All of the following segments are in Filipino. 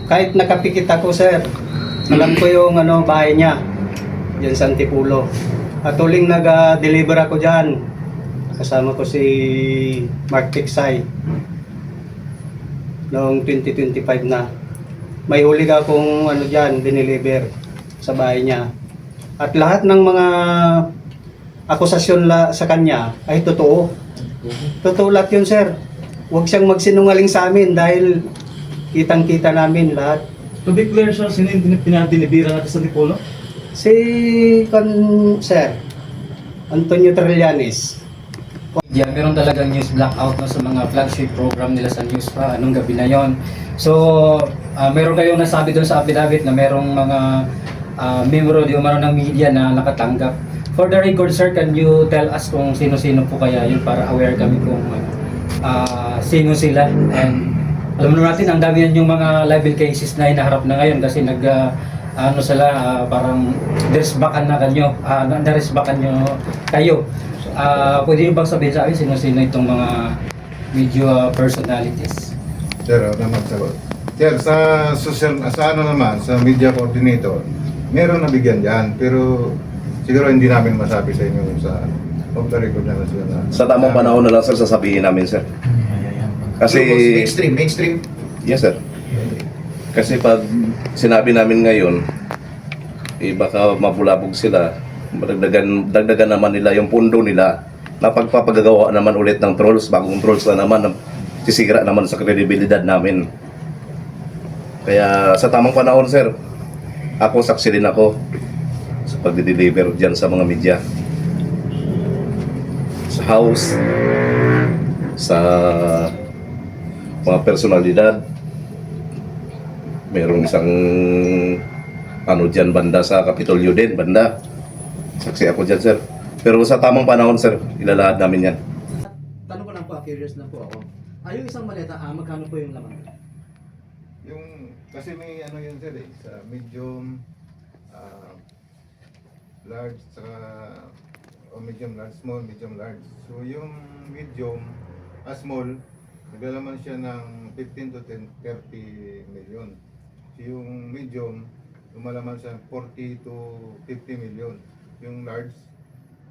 kahit nakapikit ako, sir, alam ko yung bahay niya diyan sa Antipulo. At tuling nag-deliver ako diyan. Kasama ko si Mark Tiksay noong 2025 na. May huli akong diyan, dineliver sa bahay niya. At lahat ng mga akusasyon sa kanya ay totoo. Totoo lahat yun, sir. Huwag siyang magsinungaling sa amin dahil kitang-kita namin lahat. To be clear, sir, sino yung pinadeliveran natin sa Antipolo? Si Sir Antonio Trillanes. Yeah, meron talagang news blackout na sa mga flagship program nila sa news pa anong gabi na yon. So, meron kayong nasabi doon sa affidavit na merong mga member di umano ng media na nakatanggap. For the record, sir, can you tell us kung sino-sino po kaya yun para aware kami kung sino sila? And alam mo natin, ang dami yan yung mga libel cases na hinaharap na ngayon kasi parang deresbakan na kanyo, naresbakan nyo kayo. Pwede nyo bang sabihin sa amin sino-sino itong mga media personalities? Sir, naman sagot. Sir, sa naman, sa media coordinator, meron nabigyan dyan, pero siguro hindi namin masabi sa inyo sa off the record na sila na. Sa tamang panahon na lang, sir, sasabihin namin, sir. Kasi mainstream. yes, sir. Kasi pag sinabi namin ngayon, baka mabulabog sila. Dagdagan naman nila yung pundo nila na pagpapagagawa naman ulit ng trolls, bagong trolls na naman, sisira naman sa kredibilidad namin. Kaya sa tamang panahon, sir, ako saksi din ako sa pagde-deliver dyan sa mga media. Sa house, sa mga personalidad, mayroong isang dyan banda sa Kapitolyo din, banda. Saksi ako dyan, sir. Pero sa tamang panahon, sir, ilalahad namin yan. Tanong ko lang po, curious lang po ako. Yung isang maleta, magkano po yung laman? Kasi may yun sir sa medium, large, medium large, small, medium large. So yung medium, small, naglalaman siya ng 15 to 30 million. So yung medium, lumalaman siya 40 to 50 million. Yung large,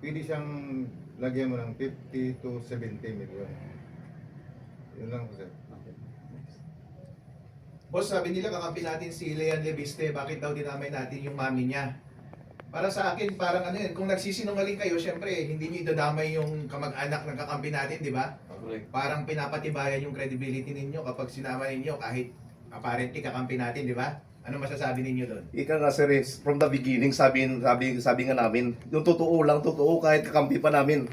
pwede siyang lagyan mo ng 50 to 70 million. Yun lang po, sir. Boss, sabi nila kakampi natin si Leon Leviste, bakit daw dinamay natin yung mami niya? Para sa akin, parang kung nagsisinungaling kayo, syempre, hindi niyo idadamay yung kamag-anak ng kakampi natin, di ba? Parang pinapatibayan yung credibility ninyo kapag sinama ninyo kahit apparently kakampi natin, di ba? Ano masasabi ninyo doon? Ika nga, sir, from the beginning, sabi nga namin, yung totoo lang, totoo kahit kakampi pa namin.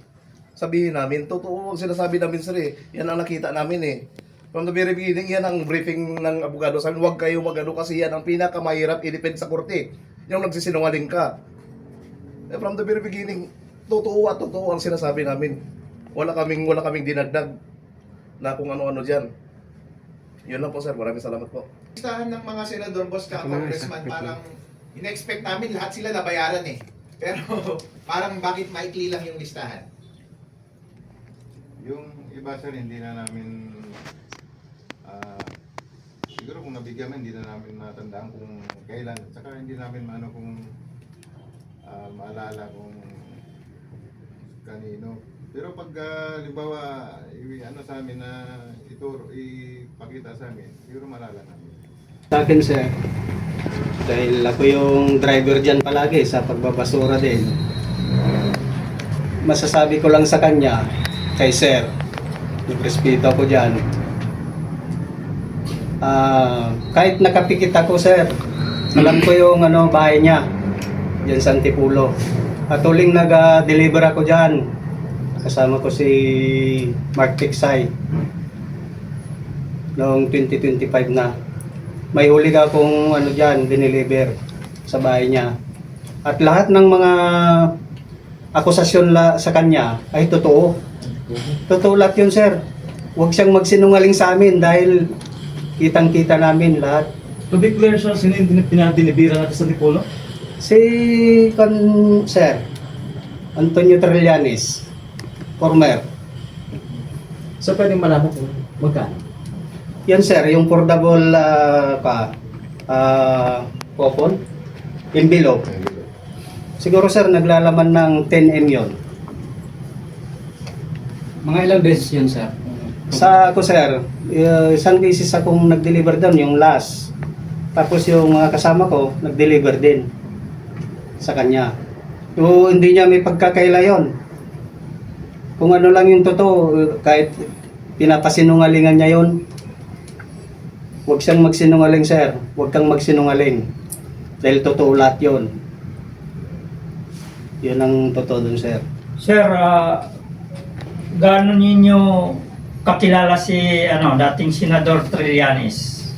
Sabihin namin, totoo ang sinasabi namin, sir, yan ang nakita namin, From the very beginning, yan ang briefing ng abogado. Sabi, huwag kayo magano kasi yan ang pinakamahirap i-defend sa korte. Yung nagsisinungaling ka. From the very beginning, totoo at totoo ang sinasabi namin. Wala kaming dinagdag na kung ano-ano dyan. Yun lang po, sir. Maraming salamat po. Listahan ng mga senador, boss, congressman, parang in-expect namin lahat sila nabayaran Pero parang bakit maikli lang yung listahan? Yung iba, sir, hindi na namin siguro kung nabigyan hindi na namin matandaan kung kailan. Saka hindi namin kung maalala kung kanino. Pero pag halimbawa sa amin na ipakita sa amin, siguro maalala namin. Sa akin, sir, dahil ako yung driver dyan palagi sa pagbabasura din, masasabi ko lang sa kanya, kay sir, nagrespeto ako dyan. Kahit nakapikit ako, sir, alam ko yung bahay niya diyan sa Antipulo. At tuling nag-deliver ako diyan. Kasama ko si Mark Tiksay noong 2025 na. May huli akong diyan, dineliver sa bahay niya. At lahat ng mga akusasyon sa kanya ay totoo. Totoo lahat yun, sir. Huwag siyang magsinungaling sa amin dahil kitang-kita namin lahat. To be clear, sir, sino yung pinadeliveran natin sa Antipolo? Si Sir Antonio Trillanes, former. So pwedeng malaman kung magkano? Yan, sir, yung portable coupon, envelope. Siguro sir, naglalaman ng 10M yun. Mga ilang beses yun, sir? Sa ako sir, isang beses akong nag-deliver doon, yung last. Tapos yung kasama ko, nag-deliver din sa kanya. So, hindi niya may pagkakaila yun. Kung ano lang yung totoo, kahit pinapasinungalingan niya yun, huwag siyang magsinungaling sir. Huwag kang magsinungaling. Dahil totoo lahat yun. Yun ang totoo dun sir. Sir, gaano ninyo kakilala si dating Senador Trillanes?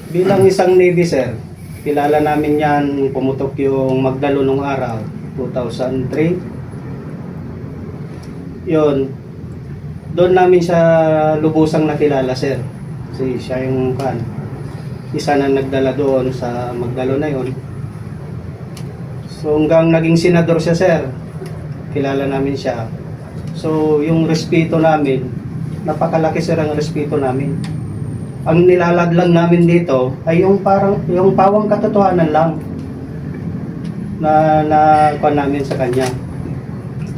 Bilang isang Navy sir, kilala namin yan, pumutok yung Magdalo nung araw, 2003. Yun, doon namin siya lubusang nakilala sir. Kasi siya yung isa na nagdala doon sa Magdalo na yun. So hanggang naging senador siya sir, kilala namin siya. So yung respeto namin, napakalaki sir ang respeto namin. Ang nilalaglang namin dito ay yung parang yung pawang katotohanan lang na kuha namin sa kanya.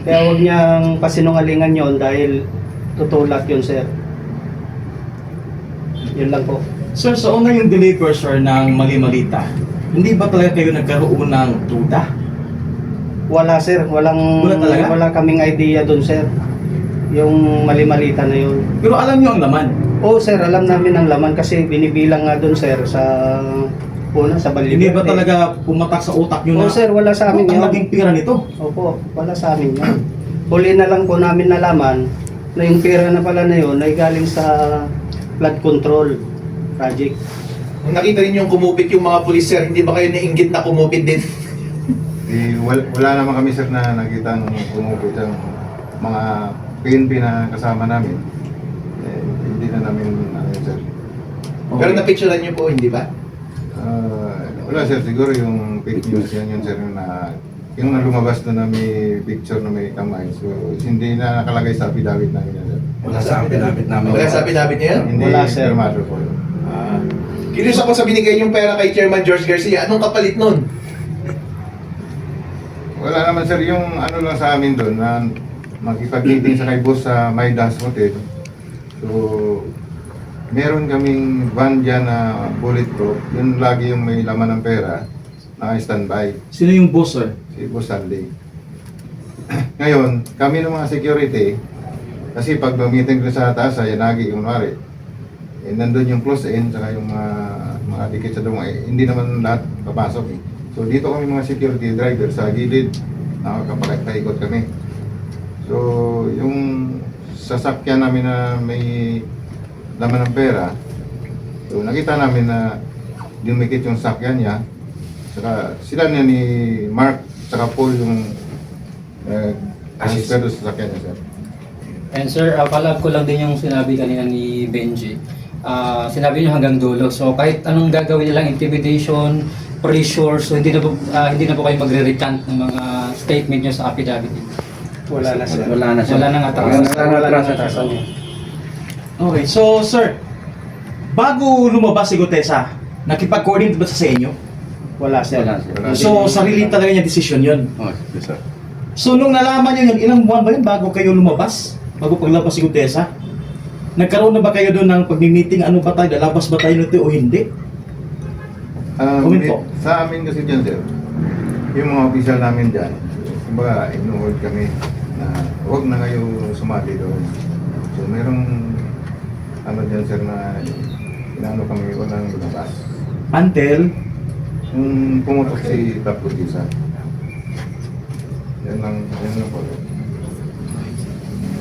Kaya huwag niyang pasinungalingan yon dahil totoo lahat yun sir. Yun lang po. Sir, sa una yung deliver, sir, ng mali-malita, hindi ba talaga kayo nagkaroon ng duda? Wala sir, Wala talaga? wala kaming idea doon sir. Yung mali-malita na yun. Pero alam niyo ang laman. Oo sir, alam namin ang laman kasi binibilang nga doon sir sa sa Baliberte. Hindi ba talaga pumatak sa utak niyo Oo na sir, wala sa amin ang yun. naging pira nito? Opo, wala sa amin yan. Huli na lang po namin nalaman na yung pera na pala na yun ay galing sa flood control project. Kung nakita rin yung kumupit yung mga pulis, sir, hindi ba kayo nainggit na kumupit din? Wala naman kami sir na nakita nung kumupit ang mga PNP na kasama namin. Hindi na namin sir. Pero napicturean niyo po, hindi ba? Wala sir, siguro yung fake news yun sir na yung lumabas doon na may picture na may kamay. So hindi na nakalagay sa affidavit namin yan sir. Wala sa affidavit namin. Wala sa pinabit niya yan? Hindi Wala, sir. firmado po yun. Curious ako sa binigay yung pera kay Chairman George Garcia. Anong kapalit nun? Wala naman sir, yung ano lang sa amin doon na makipag-meeting sa kay boss sa Maidas Hotel. So, meron kaming van dyan na bulletproof. Yun lagi yung may laman ng pera na standby. Sino yung boss, sir? Si Boss Stanley. Ngayon, kami ng mga security, kasi pag meeting ko sa taas, ay nagi, kunwari, nandun yung close end, saka yung mga dikit sa dunga, hindi naman lahat papasok eh. So dito kami mga security driver sa gilid, nakakapagpaikot kami. So yung sasakyan namin na may laman ng pera, so nakita namin na dumikit yung sakyan niya, saka sila niya ni Mark, saka Paul yung assistant sa sakyan niya sir. And sir, follow-up ko lang din yung sinabi kanina ni Benji. Sinabi niyo hanggang dulo. So kahit anong gagawin nilang intimidation, pressure, so hindi na po kayo magre-recant ng mga statement niyo sa affidavit. Wala na sir. Wala na, sir. Wala nang atras. Wala na sa Okay, so sir, bago lumabas si Gutesa, nakipag-coordinate ba sa inyo? Wala sir. So, sarili talaga niya decision yun. Yes, sir. So, nung nalaman niyo yun, ilang buwan ba yun bago kayo lumabas? Bago paglabas si Gutesa? Nagkaroon na ba kayo doon ng pag-meeting, ano ba tayo, lalabas ba tayo nito o hindi? Comment po. Sa amin kasi dyan sir, yung mga official namin dyan, kumbaga inuhold kami na huwag na kayo sumali doon. So merong ano dyan sir na inaano kami walang lumabas. Until, Yung pumutok si Top Producer. Yan lang po.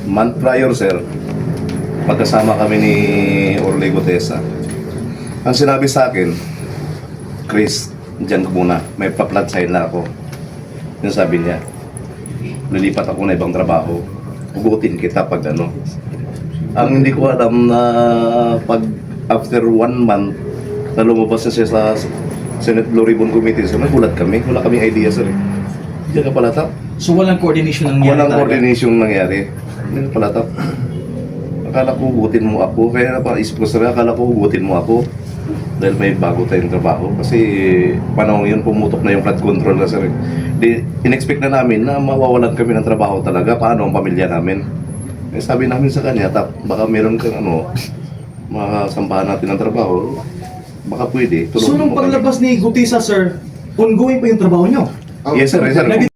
Month prior, sir, magkasama kami ni Orly Gutesa. Ang sinabi sa akin, Chris, dyan ka muna, may pa-flat sign na ako. Yung sabi niya, lilipat ako na ibang trabaho, ugutin kita pag ano. Ang hindi ko alam na pag after 1 month na lumabas na siya sa Senate Blue Ribbon Committee, so nagulat kami, wala kaming idea, sir. Diyan ka pala tap. so walang coordination ng Walang coordination nangyari. Hindi pala tap. Akala ko hugutin mo ako. Kaya napaisip ko sa akala ko hugutin mo ako. Dahil may bago tayong trabaho. Kasi panahon yun, pumutok na yung flood control na sir. Di, in-expect na namin na mawawalan kami ng trabaho talaga. Paano ang pamilya namin? Eh, sabi namin sa kanya, baka meron kang makasampahan natin ng trabaho. Baka pwede. So nung mo kami." paglabas ni Gutisa, sir, ongoing pa yung trabaho nyo? Yes sir, yes sir. Nag